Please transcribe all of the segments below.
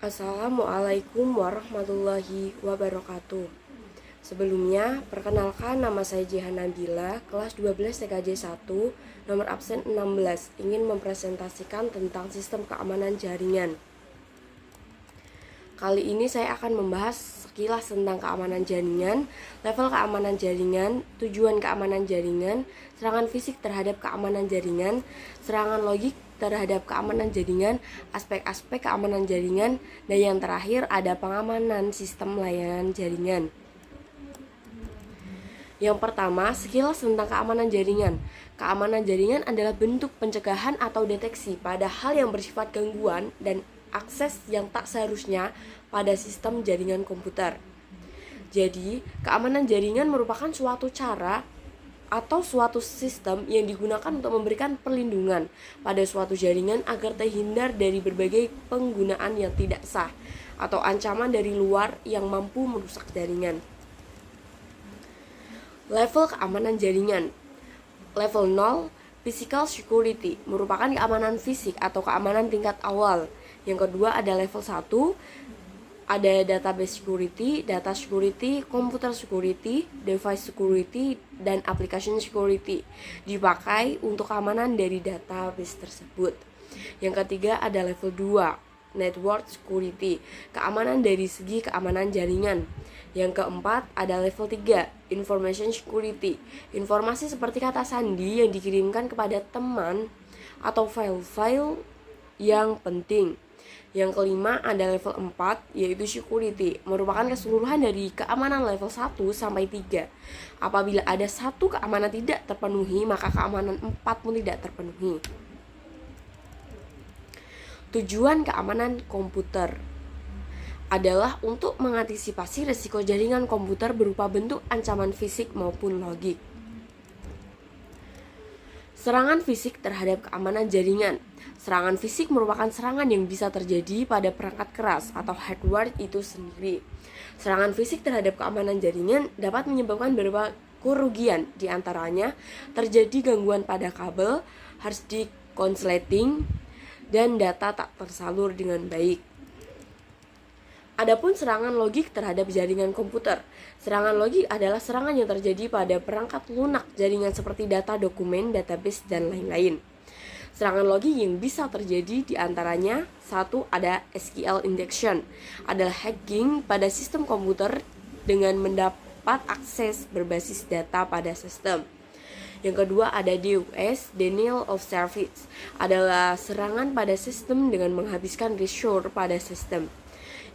Assalamualaikum warahmatullahi wabarakatuh. Sebelumnya, perkenalkan nama saya Jehan Nabila, kelas 12 TKJ 1, nomor absen 16, ingin mempresentasikan tentang sistem keamanan jaringan. Kali ini saya akan membahas sekilas tentang keamanan jaringan, level keamanan jaringan, tujuan keamanan jaringan, serangan fisik terhadap keamanan jaringan, serangan logik terhadap keamanan jaringan, aspek-aspek keamanan jaringan, dan yang terakhir ada pengamanan sistem layanan jaringan. Yang pertama, sekilas tentang keamanan jaringan. Keamanan jaringan adalah bentuk pencegahan atau deteksi pada hal yang bersifat gangguan dan akses yang tak seharusnya pada sistem jaringan komputer. Jadi, keamanan jaringan merupakan suatu cara atau suatu sistem yang digunakan untuk memberikan perlindungan pada suatu jaringan agar terhindar dari berbagai penggunaan yang tidak sah atau ancaman dari luar yang mampu merusak jaringan. Level keamanan jaringan. Level 0, physical security, merupakan keamanan fisik atau keamanan tingkat awal. Yang kedua ada level 1, ada database security, data security, computer security, device security, dan application security, dipakai untuk keamanan dari database tersebut. Yang ketiga ada level 2, network security, keamanan dari segi keamanan jaringan. Yang keempat ada level 3, information security, informasi seperti kata sandi yang dikirimkan kepada teman atau file-file yang penting. Yang kelima ada level 4, yaitu security, merupakan keseluruhan dari keamanan level 1 sampai 3. Apabila ada satu keamanan tidak terpenuhi, maka keamanan 4 pun tidak terpenuhi. Tujuan keamanan komputer adalah untuk mengantisipasi risiko jaringan komputer berupa bentuk ancaman fisik maupun logik. Serangan fisik terhadap keamanan jaringan. Serangan fisik merupakan serangan yang bisa terjadi pada perangkat keras atau hardware itu sendiri. Serangan fisik terhadap keamanan jaringan dapat menyebabkan beberapa kerugian, di antaranya terjadi gangguan pada kabel, hard disk konsleting, dan data tak tersalur dengan baik. Adapun serangan logik terhadap jaringan komputer. Serangan logik adalah serangan yang terjadi pada perangkat lunak jaringan seperti data dokumen, database, dan lain-lain. Serangan logik yang bisa terjadi diantaranya, 1. Ada SQL injection, adalah hacking pada sistem komputer dengan mendapat akses berbasis data pada sistem. Yang kedua ada DOS, denial of service, adalah serangan pada sistem dengan menghabiskan resource pada sistem.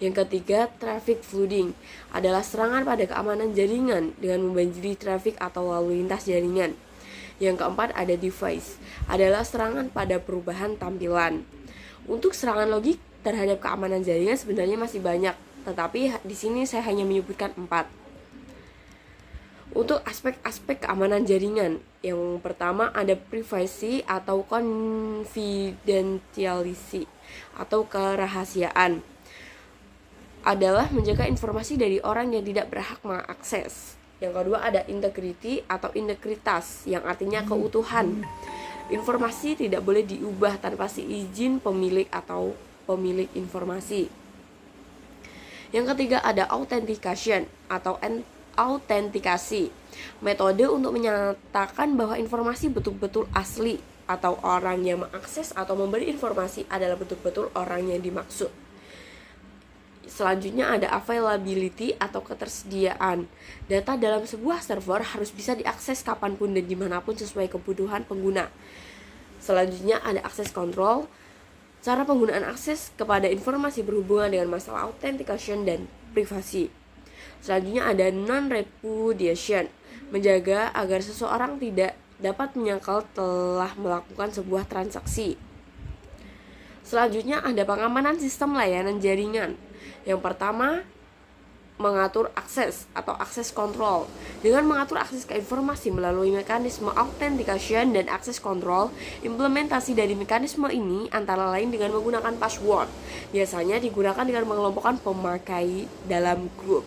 Yang ketiga, traffic flooding, adalah serangan pada keamanan jaringan dengan membanjiri trafik atau lalu lintas jaringan. Yang keempat ada device, adalah serangan pada perubahan tampilan. Untuk serangan logik terhadap keamanan jaringan sebenarnya masih banyak, tetapi di sini saya hanya menyebutkan 4. Untuk aspek-aspek keamanan jaringan, yang pertama ada privacy atau confidentiality atau kerahasiaan, adalah menjaga informasi dari orang yang tidak berhak mengakses. Yang kedua ada integrity atau integritas, yang artinya keutuhan. Informasi tidak boleh diubah tanpa izin pemilik atau pemilik informasi. Yang ketiga ada authentication atau autentikasi, metode untuk menyatakan bahwa informasi betul-betul asli atau orang yang mengakses atau memberi informasi adalah betul-betul orang yang dimaksud. Selanjutnya ada availability atau ketersediaan. Data dalam sebuah server harus bisa diakses kapanpun dan dimanapun sesuai kebutuhan pengguna. Selanjutnya ada access control, cara penggunaan akses kepada informasi berhubungan dengan masalah authentication dan privasi. Selanjutnya ada non-repudiation, menjaga agar seseorang tidak dapat menyangkal telah melakukan sebuah transaksi. Selanjutnya ada pengamanan sistem layanan jaringan. Yang pertama, mengatur akses atau access control. Dengan mengatur akses ke informasi melalui mekanisme authentication dan access control, implementasi dari mekanisme ini antara lain dengan menggunakan password. Biasanya digunakan dengan mengelompokkan pemakai dalam grup.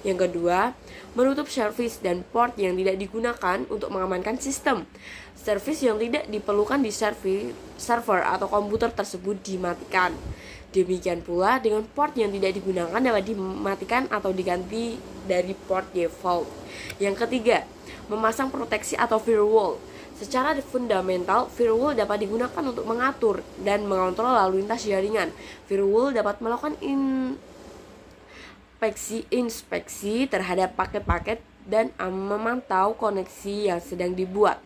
Yang kedua, menutup service dan port yang tidak digunakan untuk mengamankan sistem. Service yang tidak diperlukan di server atau komputer tersebut dimatikan. Demikian pula dengan port yang tidak digunakan dapat dimatikan atau diganti dari port default. Yang ketiga, memasang proteksi atau firewall. Secara fundamental, firewall dapat digunakan untuk mengatur dan mengontrol lalu lintas jaringan. Firewall dapat melakukan inspeksi terhadap paket-paket dan memantau koneksi yang sedang dibuat,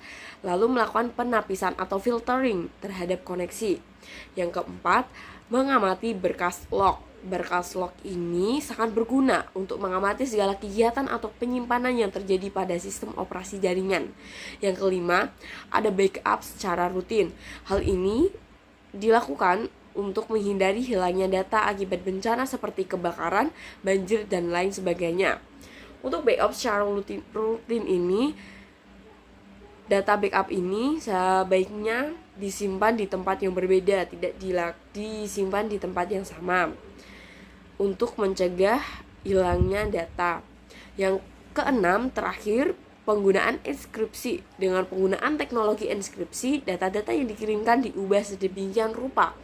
lalu melakukan penapisan atau filtering terhadap koneksi. Yang keempat, mengamati berkas log. Berkas log ini sangat berguna untuk mengamati segala kegiatan atau penyimpanan yang terjadi pada sistem operasi jaringan. Yang kelima, ada backup secara rutin. Hal ini dilakukan untuk menghindari hilangnya data akibat bencana seperti kebakaran, banjir, dan lain sebagainya. Untuk backup secara rutin ini, data backup ini sebaiknya disimpan di tempat yang berbeda, tidak disimpan di tempat yang sama untuk mencegah hilangnya data. Yang keenam, terakhir, penggunaan inskripsi. Dengan penggunaan teknologi inskripsi, data-data yang dikirimkan diubah sedemikian rupa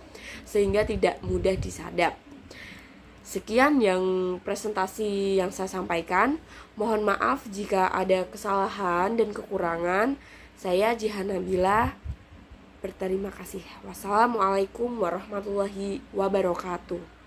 sehingga tidak mudah disadap. Sekian yang presentasi yang saya sampaikan. Mohon maaf jika ada kesalahan dan kekurangan. Saya Jihan Nabila berterima kasih. Wassalamualaikum warahmatullahi wabarakatuh.